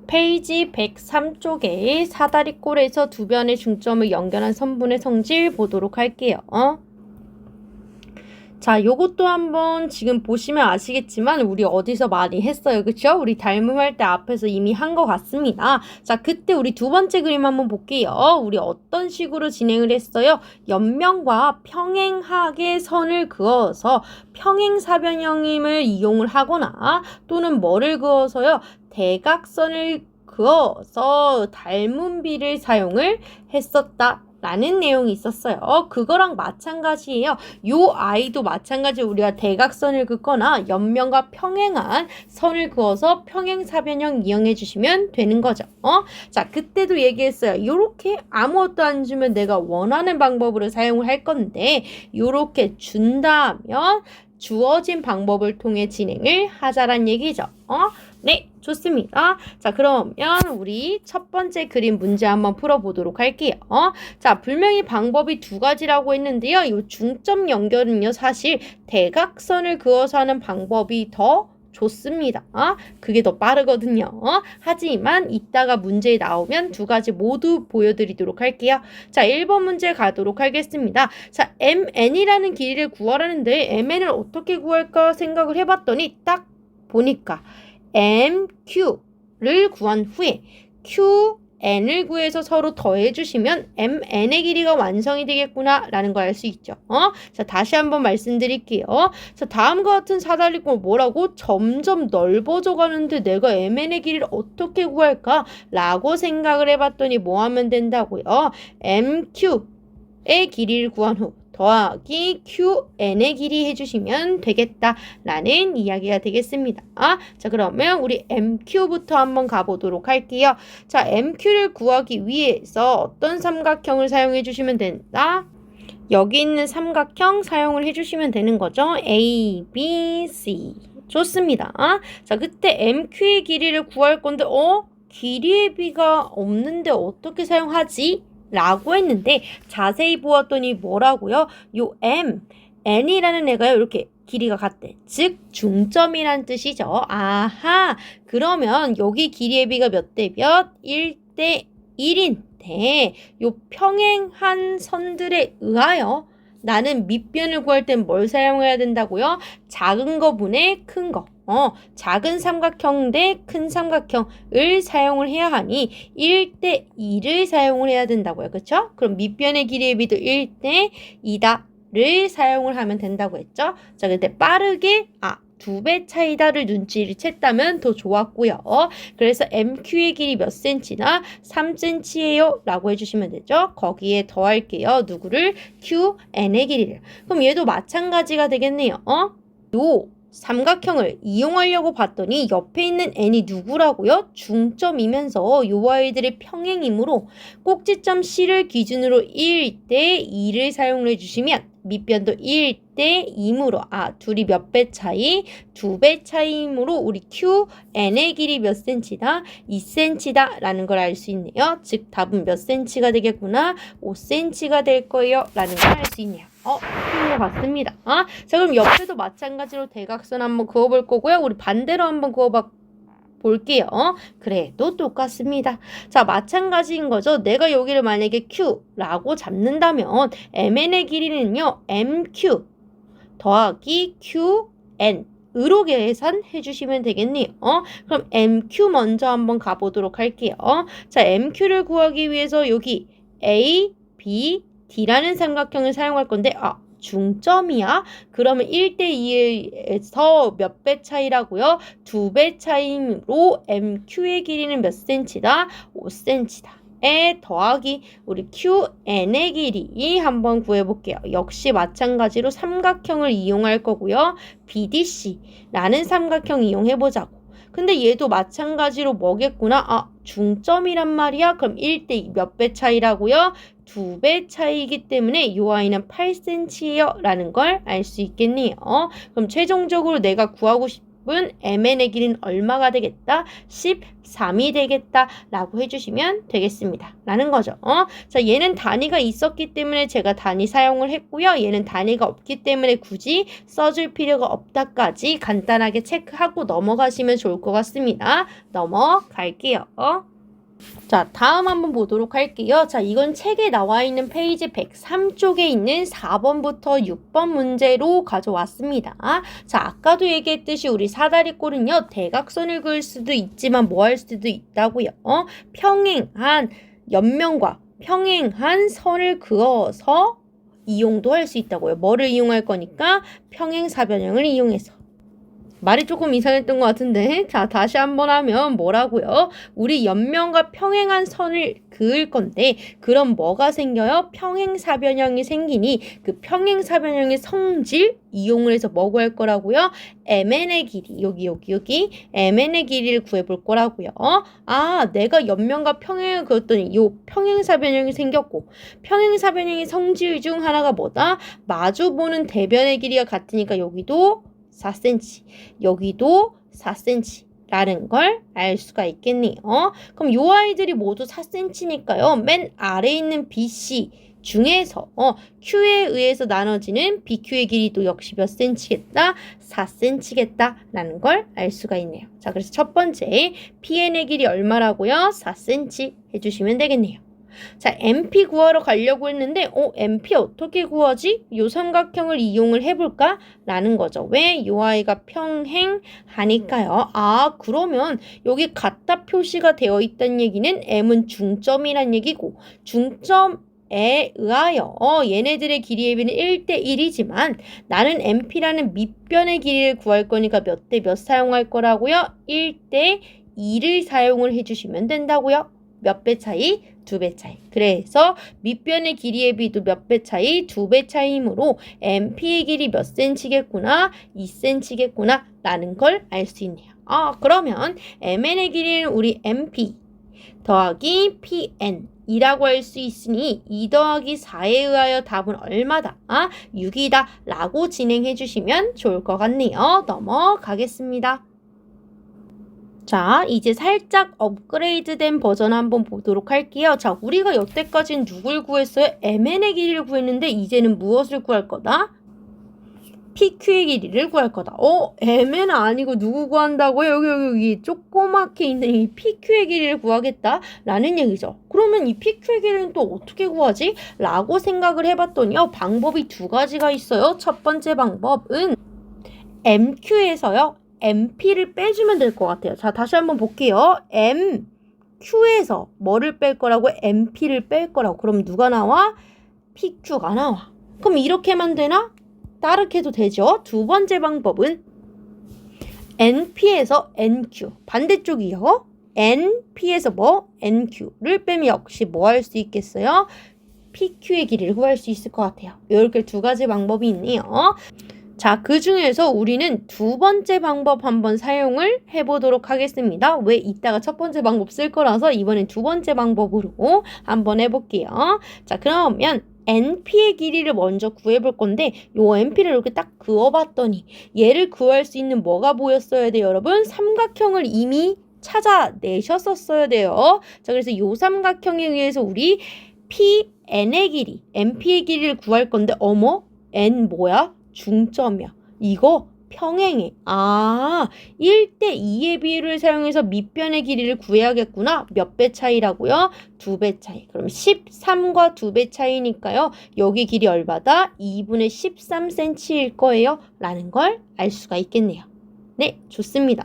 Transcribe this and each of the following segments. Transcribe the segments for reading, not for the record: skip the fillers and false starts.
페이지 103쪽에 사다리꼴에서 두 변의 중점을 연결한 선분의 성질 보도록 할게요. 자, 요것도 한번 지금 보시면 아시겠지만 우리 어디서 많이 했어요. 그쵸? 우리 닮음할 때 앞에서 이미 한 것 같습니다. 자, 그때 우리 두 번째 그림 한번 볼게요. 우리 어떤 식으로 진행을 했어요? 옆면과 평행하게 선을 그어서 평행사변형임을 이용을 하거나 또는 뭐를 그어서요? 대각선을 그어서 닮음비를 사용을 했었다. 라는 내용이 있었어요. 그거랑 마찬가지예요. 요 아이도 마찬가지 우리가 대각선을 긋거나 옆면과 평행한 선을 그어서 평행사변형 이용해 주시면 되는 거죠. 자, 그때도 얘기했어요. 요렇게 아무것도 안 주면 내가 원하는 방법으로 사용을 할 건데 요렇게 준다 하면 주어진 방법을 통해 진행을 하자란 얘기죠. 네, 좋습니다. 자, 그러면 우리 첫 번째 그림 문제 한번 풀어보도록 할게요. 자, 분명히 방법이 두 가지라고 했는데요. 이 중점 연결은요, 사실 대각선을 그어서 하는 방법이 더 좋습니다. 그게 더 빠르거든요. 하지만 이따가 문제에 나오면 두 가지 모두 보여드리도록 할게요. 자, 1번 문제 가도록 하겠습니다. 자, MN이라는 길이를 구하라는데 MN을 어떻게 구할까 생각을 해봤더니 딱 보니까 MQ를 구한 후에 QN을 구해서 서로 더해주시면 MN의 길이가 완성이 되겠구나 라는 걸 알 수 있죠. 자, 다시 한번 말씀드릴게요. 자, 다음과 같은 사다리꼴 뭐라고? 점점 넓어져 가는데 내가 MN의 길이를 어떻게 구할까? 라고 생각을 해봤더니 뭐 하면 된다고요? MQ의 길이를 구한 후 더하기 QN의 길이 해주시면 되겠다라는 이야기가 되겠습니다. 자, 그러면 우리 MQ부터 한번 가보도록 할게요. 자, MQ를 구하기 위해서 어떤 삼각형을 사용해 주시면 된다? 여기 있는 삼각형 사용을 해주시면 되는 거죠. A, B, C. 좋습니다. 자, 그때 MQ의 길이를 구할 건데 길이의 비가 없는데 어떻게 사용하지? 라고 했는데 자세히 보았더니 뭐라고요? 요 N이라는 애가요 이렇게 길이가 같대. 즉 중점이란 뜻이죠. 아하, 그러면 여기 길이의 비가 몇 대 몇? 1대 1인데 요 평행한 선들에 의하여 나는 밑변을 구할 땐 뭘 사용해야 된다고요? 작은 거 분의 큰 거. 작은 삼각형 대 큰 삼각형을 사용을 해야 하니 1대 2를 사용을 해야 된다고요. 그렇죠? 그럼 밑변의 길이의 비도 1대 2다를 사용을 하면 된다고 했죠? 자, 근데 빠르게 2배 차이다를 눈치를 챘다면 더 좋았고요. 그래서 MQ의 길이 몇 cm나 3cm예요 라고 해주시면 되죠. 거기에 더할게요. 누구를? QN의 길이를. 그럼 얘도 마찬가지가 되겠네요. 요 삼각형을 이용하려고 봤더니 옆에 있는 n이 누구라고요? 중점이면서 요 아이들의 평행이므로 꼭지점 C를 기준으로 1대 2를 사용을 해주시면 밑변도 1대 2이므로 둘이 몇 배 차이? 2배 차이이므로 우리 QN의 길이 몇 cm다? 2cm다 라는 걸 알 수 있네요. 즉 답은 몇 cm가 되겠구나? 5cm가 될 거예요 라는 걸 알 수 있네요. 틀린 것 같습니다. 자, 그럼 옆에도 마찬가지로 대각선 한번 그어볼 거고요. 우리 반대로 한번 그어봐 볼게요. 그래도 똑같습니다. 자, 마찬가지인 거죠. 내가 여기를 만약에 Q라고 잡는다면 MN의 길이는요. MQ 더하기 QN 으로 계산해 주시면 되겠네요. 그럼 MQ 먼저 한번 가보도록 할게요. 자, MQ를 구하기 위해서 여기 A, B, D라는 삼각형을 사용할 건데 중점이야? 그러면 1대 2에서 몇 배 차이라고요? 2배 차이로 MQ의 길이는 몇 cm다? 5cm다. 에 더하기 우리 QN의 길이 한번 구해볼게요. 역시 마찬가지로 삼각형을 이용할 거고요. BDC라는 삼각형 이용해보자고. 근데 얘도 마찬가지로 뭐겠구나? 중점이란 말이야? 그럼 1대 2 몇 배 차이라고요? 2배 차이이기 때문에 이 아이는 8cm예요 라는 걸 알 수 있겠네요. 그럼 최종적으로 내가 구하고 방법은 mn의 길이는 얼마가 되겠다? 13이 되겠다 라고 해주시면 되겠습니다. 라는 거죠. 자, 얘는 단위가 있었기 때문에 제가 단위 사용을 했고요. 얘는 단위가 없기 때문에 굳이 써줄 필요가 없다까지 간단하게 체크하고 넘어가시면 좋을 것 같습니다. 넘어갈게요. 자, 다음 한번 보도록 할게요. 자, 이건 책에 나와 있는 페이지 103쪽에 있는 4번부터 6번 문제로 가져왔습니다. 자, 아까도 얘기했듯이 우리 사다리꼴은요, 대각선을 그을 수도 있지만 뭐 할 수도 있다고요. 평행한 옆면과 평행한 선을 그어서 이용도 할 수 있다고요. 뭐를 이용할 거니까 평행사변형을 이용해서. 말이 조금 이상했던 것 같은데, 자, 다시 한번 하면 뭐라고요? 우리 옆면과 평행한 선을 그을 건데, 그럼 뭐가 생겨요? 평행사변형이 생기니 그 평행사변형의 성질 이용을 해서 뭐 구할 거라고요? mn의 길이, 여기 mn의 길이를 구해볼 거라고요. 아, 내가 옆면과 평행을 그었더니 요 평행사변형이 생겼고, 평행사변형의 성질 중 하나가 뭐다? 마주보는 대변의 길이가 같으니까 여기도 4cm, 여기도 4cm 라는 걸 알 수가 있겠네요. 그럼 요 아이들이 모두 4cm니까요. 맨 아래에 있는 BC 중에서 Q에 의해서 나눠지는 BQ의 길이도 역시 몇 cm겠다? 4cm겠다 라는 걸 알 수가 있네요. 자, 그래서 첫 번째 PN의 길이 얼마라고요? 4cm 해주시면 되겠네요. 자, MP 구하러 가려고 했는데 MP 어떻게 구하지? 요 삼각형을 이용을 해볼까? 라는 거죠. 왜? 요 아이가 평행하니까요. 아, 그러면 여기 같다 표시가 되어 있다는 얘기는 M은 중점이란 얘기고 중점에 의하여 얘네들의 길이의 비는 1대1이지만 나는 MP라는 밑변의 길이를 구할 거니까 몇 대 몇 사용할 거라고요? 1대2를 사용을 해주시면 된다고요. 몇 배 차이? 2배 차이. 그래서 밑변의 길이의 비도 몇 배 차이? 2배 차이이므로 MP의 길이 몇 cm겠구나? 2cm겠구나? 라는 걸 알 수 있네요. 그러면 MN의 길이는 우리 MP 더하기 PN 이라고 할 수 있으니 2 더하기 4에 의하여 답은 얼마다? 6이다 라고 진행해 주시면 좋을 것 같네요. 넘어가겠습니다. 자, 이제 살짝 업그레이드된 버전 한번 보도록 할게요. 자, 우리가 여태까지는 누굴 구했어요? MN의 길이를 구했는데 이제는 무엇을 구할 거다? PQ의 길이를 구할 거다. MN은 아니고 누구 구한다고요? 여기 조그맣게 있는 이 PQ의 길이를 구하겠다 라는 얘기죠. 그러면 이 PQ의 길이는 또 어떻게 구하지? 라고 생각을 해봤더니요. 방법이 두 가지가 있어요. 첫 번째 방법은 MQ에서요. MP를 빼주면 될 것 같아요. 자, 다시 한번 볼게요. MQ에서 뭐를 뺄 거라고? MP를 뺄 거라고. 그럼 누가 나와? PQ가 나와. 그럼 이렇게만 되나? 다르게 해도 되죠. 두 번째 방법은 NP에서 NQ. 반대쪽이요. NP에서 NQ를 빼면 역시 뭐 할 수 있겠어요? PQ의 길이를 구할 수 있을 것 같아요. 이렇게 두 가지 방법이 있네요. 자, 그 중에서 우리는 두 번째 방법 한번 사용을 해보도록 하겠습니다. 왜? 이따가 첫 번째 방법 쓸 거라서 이번엔 두 번째 방법으로 한번 해볼게요. 자, 그러면 NP의 길이를 먼저 구해볼 건데 요 NP를 이렇게 딱 그어봤더니 얘를 구할 수 있는 뭐가 보였어야 돼요, 여러분? 삼각형을 이미 찾아내셨었어야 돼요. 자, 그래서 요 삼각형에 의해서 우리 PN의 길이, NP의 길이를 구할 건데 N 뭐야? 중점이야. 이거 평행해. 1대2의 비율을 사용해서 밑변의 길이를 구해야겠구나. 몇 배 차이라고요? 2배 차이. 그럼 13과 2배 차이니까요. 여기 길이 얼마다? 2분의 13cm일 거예요. 라는 걸 알 수가 있겠네요. 네, 좋습니다.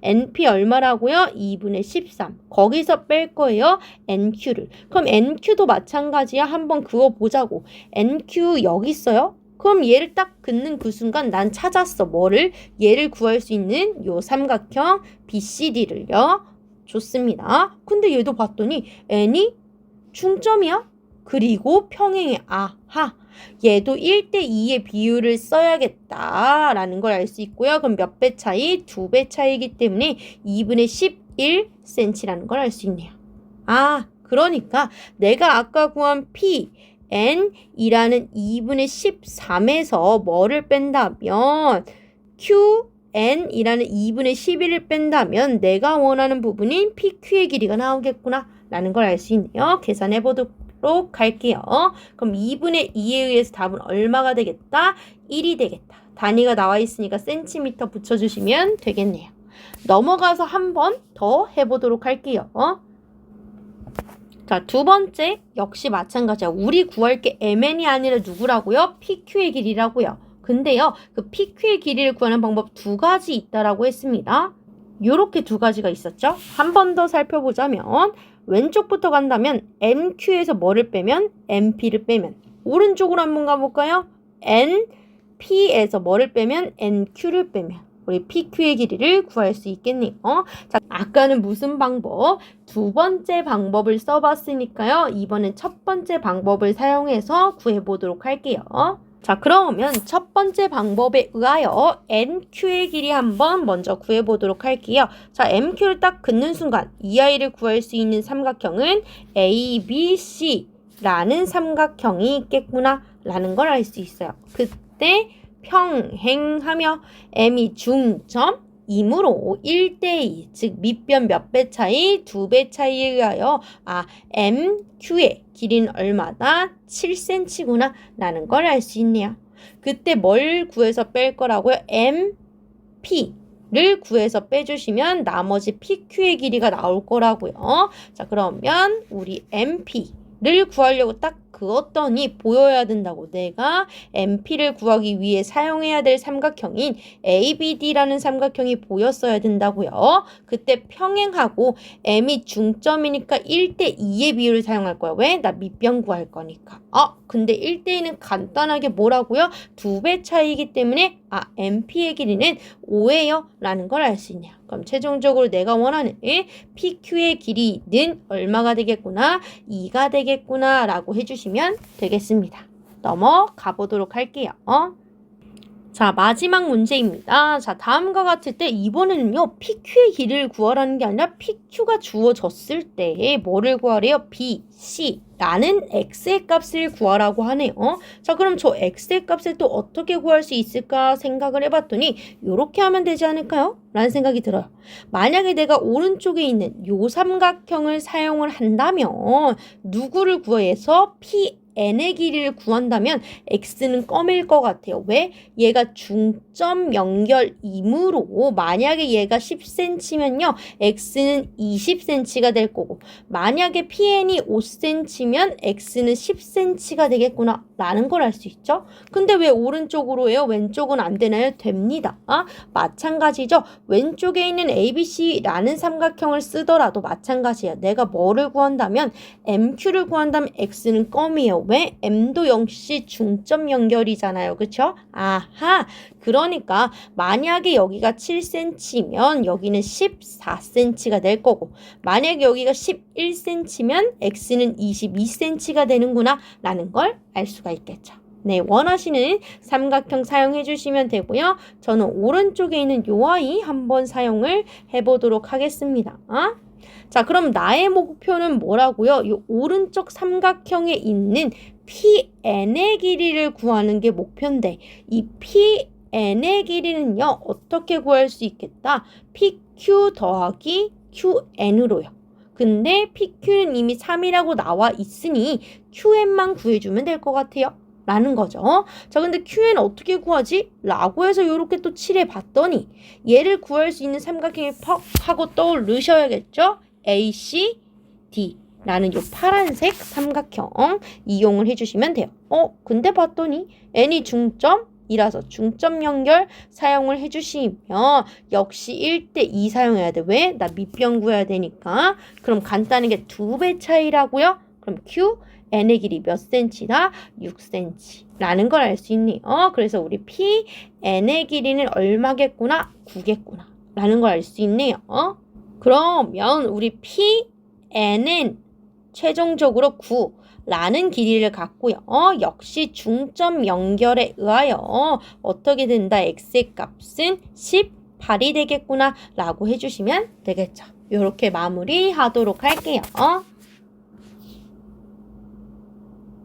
NP 얼마라고요? 2분의 13. 거기서 뺄 거예요. NQ를. 그럼 NQ도 마찬가지야. 한번 그어보자고. NQ 여기 있어요. 그럼 얘를 딱 긋는 그 순간 난 찾았어. 뭐를? 얘를 구할 수 있는 요 삼각형 BCD를요. 좋습니다. 근데 얘도 봤더니 N이 중점이야. 그리고 평행해. 아하. 얘도 1대2의 비율을 써야겠다라는 걸 알 수 있고요. 그럼 몇 배 차이? 2배 차이기 때문에 2분의 11cm라는 걸 알 수 있네요. 그러니까 내가 아까 구한 P N이라는 2분의 13에서 뭐를 뺀다면 n이라는 2분의 11을 뺀다면 내가 원하는 부분인 PQ의 길이가 나오겠구나 라는 걸 알 수 있네요. 계산해 보도록 할게요. 그럼 2분의 2에 의해서 답은 얼마가 되겠다? 1이 되겠다. 단위가 나와 있으니까 센티미터 붙여주시면 되겠네요. 넘어가서 한 번 더 해보도록 할게요. 자, 두 번째 역시 마찬가지야. 우리 구할 게 mn이 아니라 누구라고요? PQ의 길이라고요. 근데요, 그 PQ의 길이를 구하는 방법 두 가지 있다라고 했습니다. 요렇게 두 가지가 있었죠? 한 번 더 살펴보자면 왼쪽부터 간다면 MQ에서 뭐를 빼면? MP를 빼면 오른쪽으로 한번 가볼까요? NP에서 뭐를 빼면? NQ를 빼면 우리 PQ의 길이를 구할 수 있겠네요. 자, 아까는 무슨 방법? 두 번째 방법을 써봤으니까요. 이번엔 첫 번째 방법을 사용해서 구해보도록 할게요. 자, 그러면 첫 번째 방법에 의하여 NQ의 길이 한번 먼저 구해보도록 할게요. 자, MQ를 딱 긋는 순간 이 아이를 구할 수 있는 삼각형은 ABC라는 삼각형이 있겠구나 라는 걸 알 수 있어요. 그때 평행하며 m이 중점이므로 1대2, 즉 밑변 몇 배 차이? 2배 차이에 의하여 MQ의 길이는 얼마다? 7cm구나 라는 걸 알 수 있네요. 그때 뭘 구해서 뺄 거라고요? MP를 구해서 빼주시면 나머지 PQ의 길이가 나올 거라고요. 자, 그러면 우리 MP를 구하려고 딱 그었더니 보여야 된다고. 내가 MP를 구하기 위해 사용해야 될 삼각형인 ABD라는 삼각형이 보였어야 된다고요. 그때 평행하고 M이 중점이니까 1대2의 비율을 사용할 거야. 왜? 나 밑변 구할 거니까. 근데 1대2는 간단하게 뭐라고요? 2배 차이이기 때문에 MP의 길이는 5예요 라는 걸 알 수 있네요. 그럼 최종적으로 내가 원하는 PQ의 길이는 얼마가 되겠구나? 2가 되겠구나 라고 해주시면 되겠습니다. 넘어가 보도록 할게요. 자, 마지막 문제입니다. 자, 다음과 같을 때 이번에는요, PQ의 길이를 구하라는 게 아니라 PQ가 주어졌을 때 뭐를 구하래요? B, C 라는 x의 값을 구하라고 하네요. 자, 그럼 저 x의 값을 또 어떻게 구할 수 있을까 생각을 해봤더니 이렇게 하면 되지 않을까요? 라는 생각이 들어요. 만약에 내가 오른쪽에 있는 요 삼각형을 사용을 한다면 누구를 구해서 n의 길이를 구한다면 x는 껌일 것 같아요. 왜? 얘가 중점 연결이므로 만약에 얘가 10cm면요. x는 20cm가 될 거고 만약에 PN이 5cm면 x는 10cm가 되겠구나 라는 걸 알 수 있죠. 근데 왜 오른쪽으로 해요? 왼쪽은 안 되나요? 됩니다. 마찬가지죠. 왼쪽에 있는 ABC라는 삼각형을 쓰더라도 마찬가지예요. 내가 뭐를 구한다면 MQ를 구한다면 x는 껌이에요. 왜? M도 역시 중점 연결이잖아요. 그쵸? 아하! 그러니까 만약에 여기가 7cm면 여기는 14cm가 될 거고 만약에 여기가 11cm면 x는 22cm가 되는구나 라는 걸 알 수가 있겠죠. 네, 원하시는 삼각형 사용해 주시면 되고요. 저는 오른쪽에 있는 요 아이 한번 사용을 해보도록 하겠습니다. 자, 그럼 나의 목표는 뭐라고요? 이 오른쪽 삼각형에 있는 PN의 길이를 구하는 게 목표인데 이 PN의 길이는요. 어떻게 구할 수 있겠다? PQ 더하기 QN으로요. 근데 PQ는 이미 3이라고 나와 있으니 QN만 구해주면 될 것 같아요. 라는 거죠. 자, 근데 QN 어떻게 구하지? 라고 해서 이렇게 또 칠해봤더니 얘를 구할 수 있는 삼각형이 퍽 하고 떠오르셔야겠죠? ACD 라는 요 파란색 삼각형 이용을 해주시면 돼요. 근데 봤더니 n이 중점이라서 중점 연결 사용을 해주시면 역시 1대2 사용해야 돼. 왜? 나 밑변 구해야 되니까. 그럼 간단하게 2배 차이라고요? 그럼 Q n의 길이 몇 cm다? 6cm 라는 걸 알 수 있네요. 그래서 우리 P n의 길이는 얼마겠구나? 9겠구나 라는 걸 알 수 있네요. 그러면 우리 P n은 최종적으로 9라는 길이를 갖고요. 역시 중점 연결에 의하여 어떻게 된다? x의 값은 18이 되겠구나 라고 해주시면 되겠죠. 이렇게 마무리하도록 할게요.